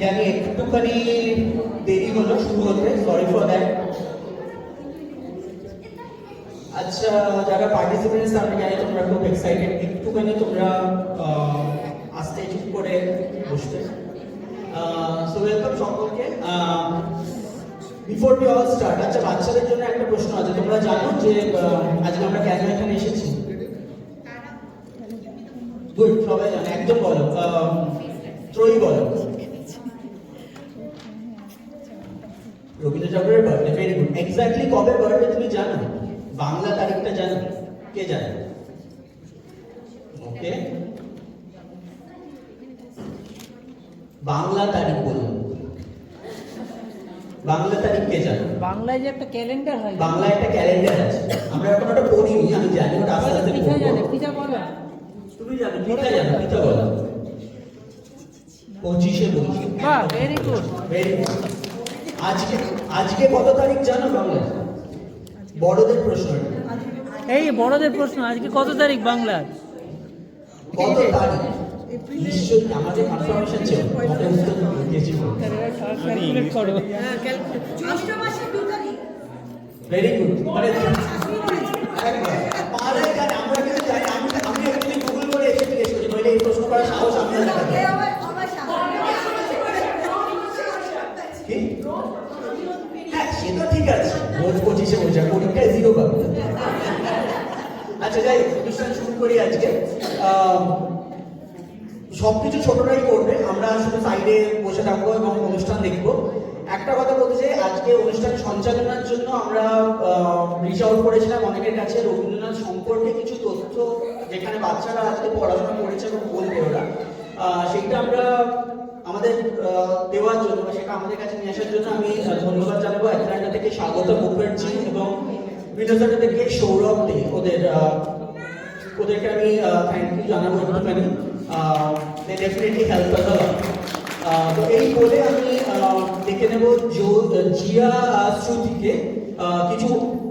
জানি একটুখানি দেরি হলো শুরু হতে, সরি ফর দ্যাট। আচ্ছা, যারা পার্টিসিপেন্টস আমি জানি তোমরা খুব এক্সাইটেড, একটুখানি তোমরা আস্তে চুপ করে বসবে। সো ওয়েলকাম সকলকে। বিফোর উই অল স্টার্ট, আচ্ছা বাচ্চাদের জন্য একটা প্রশ্ন আছে, তোমরা জানো যে আজকে আমরা কেন এখানে এসেছি? গুড, সবাই জানো, একদম বলো, ত্রয়ী বলো। রবীন্দ্র ঠাকুরের বার্থডে, ভেরি গুড। এক্স্যাক্টলি কবে বার্থডে তুমি জানো? বাংলা তারিখটা জানো? কে জানে? ওকে, বাংলা তারিখ বলুন। বাংলা তারিখ কে জানো? বাংলায় যে একটা ক্যালেন্ডার হয়, বাংলায় একটা ক্যালেন্ডার আছে, আমরা এখন ওটা পড়িনি, আমি জানি ওটা আস্তে আস্তে পিঠা পড়বো। জানে, পিঠা বলো। তুমি জানো, পিঠা জানো, পিঠা বলো। 25শে বৈশাখ। বাহ, ভেরি গুড, ভেরি গুড। আজকে আজকে কত তারিখ জানো বাংলায়? বড়দের প্রশ্ন। এই বড়দের প্রশ্ন, আজকে কত তারিখ বাংলার? কত তারিখ? নিশ্চয়ই আমাদের কনফার্মেশন ছিল, আমাদের উত্তর দিয়েছি। ক্যালকুলেট করো। Very good. মানে পারে জানে, আমরা কিন্তু জানি, আমি একটু গুগল করে এসে জিজ্ঞেস করি, নইলে এই প্রশ্ন করার সাহস আমি না দেখাতে। কি? হ্যাঁ, সে তো ঠিক আছে, রোজ 25শে বৈশাখ, পরীক্ষায় 0 পাবে। আচ্ছা যাই হোক, অনুষ্ঠান শুরু করি আজকে। সবকিছু ছোটরাই করবে, আমরা শুধু সাইডে বসে থাকবো এবং অনুষ্ঠান দেখবো। একটা কথা বলতে চাই, আজকে অনুষ্ঠান সঞ্চালনার জন্য আমরা রিচ আউট করেছিলাম অনেকের কাছে রবীন্দ্রনাথ সম্পর্কে কিছু তথ্য, যেখানে বাচ্চারা আজকে পড়াশোনা করেছে এবং বলবে ওরা, সেইটা আমরা আমাদের দেওয়ার জন্য বা সেটা আমাদের কাছে নিয়ে আসার জন্য আমি ধন্যবাদ জানাবো অ্যাটলান্টা থেকে স্বাগত মুখার্জি এবং মিনেসোটা থেকে সৌরভ দে, ওদেরকে আমি থ্যাংক ইউ জানাবো একটুখানি। দে ডেফিনেটলি হেল্প আস আ লট। তো এই বলে আমি দেখে নেব জিয়া শ্রুতিকে কিছু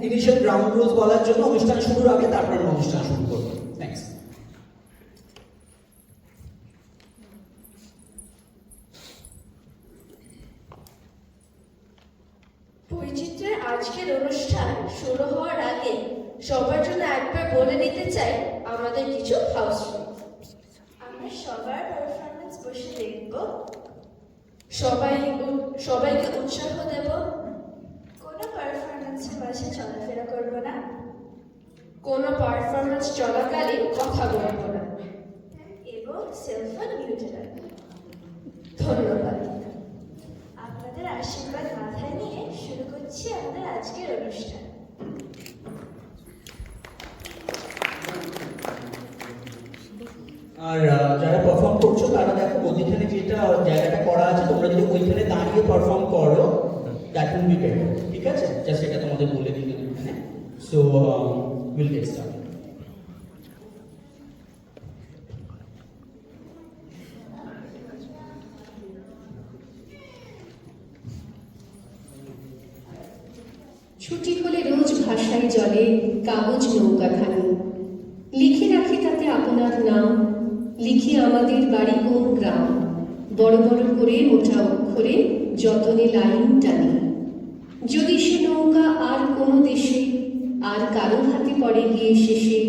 ইনিশিয়াল গ্রাউন্ড রুলস বলার জন্য অনুষ্ঠান শুরুর আগে, তারপর আমরা অনুষ্ঠান শুরু করবো। থ্যাংকস। বৈচিত্র্যের আজকের অনুষ্ঠান শুরু হওয়ার আগে সবার জন্য একবার বলে নিতে চাই আমাদের কিছু হাউস রুল। আমরা সবার পারফরমেন্স বসে দেখব, সবাইকে উৎসাহ দেব, কোনো পারফরমেন্সের মাঝে চলাফেরা করব না, কোনো পারফরমেন্স চলাকালীন কথা বলব না এবং সেলফোন মিউটে রাখব। ধন্যবাদ। আপনাদের আশীর্বাদ মাথায় নিয়ে শুরু করছি আমাদের আজকের অনুষ্ঠান। আর যারা পারফর্ম করছো তারা দেখো ওইখানে যেটা জায়গাটা করা আছে, তোমরা যদি ওইখানে দাঁড়িয়ে পারফর্ম করো, দ্যাট উইল বি বেটার। ঠিক আছে, জাস্ট এটা তোমাদের বলে দিই এখানে। So will get started. ছুটি হলে রোজ ভাষায় জলে কাগজ নৌকাখানি, লিখে রাখি তাতে আপনার নাম, লিখি আমাদের বাড়ি কোন গ্রাম, বড় বড় করে মোটা অক্ষরে যতনে লাইন টানি। যদি সে নৌকা আর কোনো দেশে আর কারো হাতে পড়ে গিয়ে শেষে,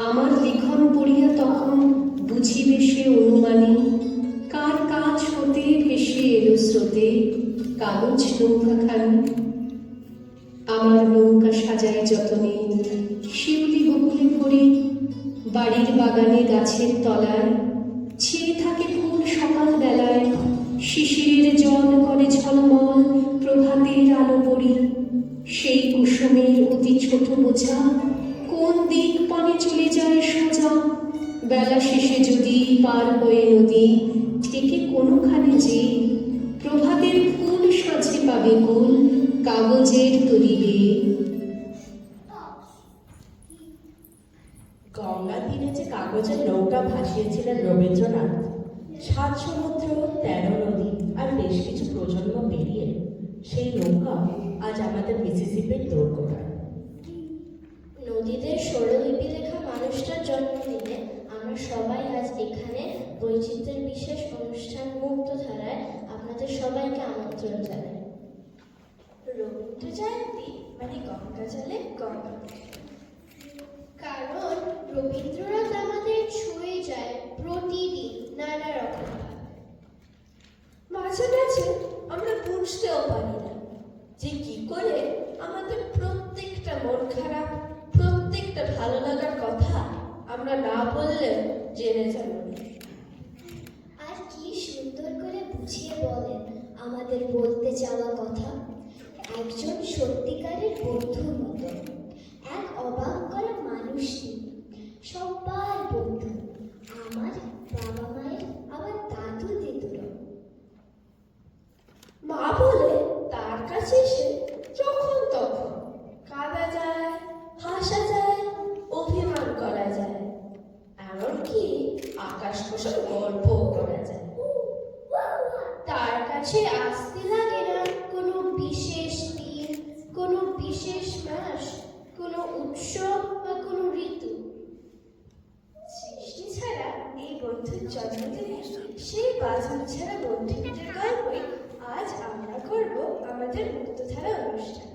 আমার লিখন পড়িয়া তখন বুঝিবে সে অনুমানী, কার কাজ হতে ভেসে এলো স্রোতে কাগজ নৌকাখানি। আমার নৌকা সাজায় যতনে শিউলি বকুলে ভরি, বাড়ির বাগানে গাছের তলায় ছেয়ে থাকে ফুল সকাল বেলায়, শিশিরের জল করে ঝলমল প্রভাতের আলো পড়ি, সেই কুসুমের অতি ছোট বোঝা কোন দিক পানে চলে যায় সোজা, বেলা শেষে যদি পার হয়ে নদী থেকে কোনোখানে যে, প্রভাতের ফুল সাজে পাবে কুল কাগজের তরিবে। গঙ্গার তীরে যে কাগজের নৌকা ভাসিয়েছিলেন রবীন্দ্রনাথ, 7 সমুদ্র 13 নদী আর বেশ কিছু প্রজন্ম পেরিয়ে সেই নৌকা আজ আমাদের মিসিসিপির দোরগোড়ায়। নদীদের স্বরলিপি লেখা মানুষটার জন্মদিনে আমরা সবাই আজ এখানে বৈচিত্র্যের বিশেষ অনুষ্ঠান মুক্তধারায় আপনাদের আমন্ত্রণ জানাই। রবীন্দ্র জয়ন্তী মানে গঙ্গা জলে গঙ্গা, কারণ রবীন্দ্রনাথ আমাদের ছুঁয়ে যায় প্রতিদিন নানা রকম ভাবে। মাঝে মাঝে আমরা বুঝতেও পারি না যে কি করে আমাদের প্রত্যেকটা মন খারাপ, প্রত্যেকটা ভালো লাগার কথা আমরা না বললেও জেনে যাব। আর কি সুন্দর করে বুঝিয়ে বলেন আমাদের বলতে চাওয়া কথা, একজন সত্যিকারের বন্ধুর মতো, এক অবাক করা মানুষ তিনি, সবার বন্ধু, আমার বাবা মায়ের আবার দাদু দিদুরও। মা বলে তার কাছে এসে যখন তখন কাঁদা যায়, হাসা যায়, অভিমান করা যায়, এমনকি আকাশ কোষার গল্পও করা যায়। তার কাছে আসতে লাগে না কোনো বিশেষ দিন, কোনো বিশেষ মাস, কোনো উৎসব বা কোনো ঋতু। সৃষ্টি ছাড়া এই বন্ধুর জন্মদিনে সেই বাঁধন ছাড়া বন্ধুত্বের গল্পই আজ আমরা করব আমাদের মুক্তধারা অনুষ্ঠান।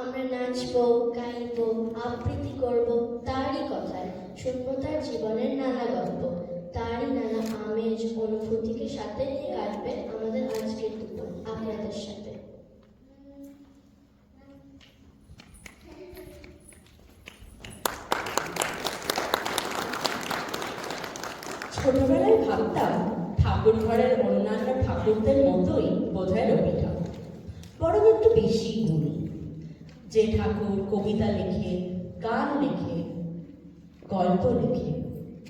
আমরা নাচবো, গাইবো, আবৃত্তি করব তারই কথায়, শুনবো তার জীবনের নানা গল্প, তারই নানা আমেজ অনুভূতিকে সাথে নিয়ে কাটবে আমাদের আজকের দুপুর আপনাদের সাথে। ছোটবেলায় ভাবতাম ঠাকুর ঘরের অন্যান্য ঠাকুরদের মতোই বোধহয় রবি ঠাকুর, বরং একটু বেশি গুণী। যে ঠাকুর কবিতা লেখে, গান লেখে, গল্প লেখে,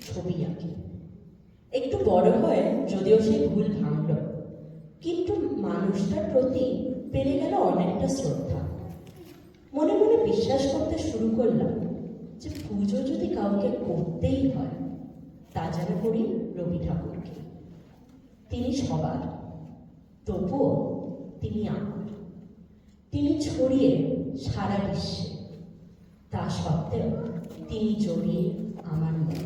ছবি আঁকে। একটু বড় হয়ে যদিও সে ভুল ভাঙল, কিন্তু মানুষটার প্রতি পেরে গেল অনেকটা শ্রদ্ধা। মনে মনে বিশ্বাস করতে শুরু করলাম যে পুজো যদি কাউকে করতেই হয় তা যেন করি রবি ঠাকুরকে। তিনি সবার, তবুও তিনি আমার। তিনি ছড়িয়ে সারা বিশ্বে, তা সত্ত্বেও তিনি জড়িয়ে আমার মনে।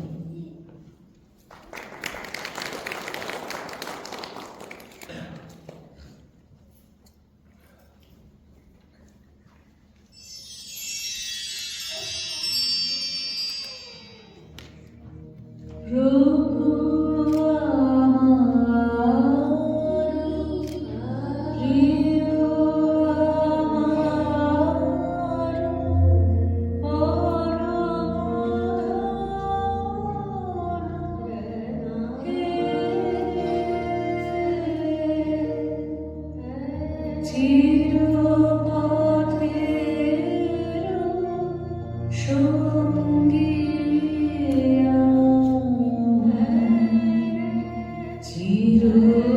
ধার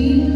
রইল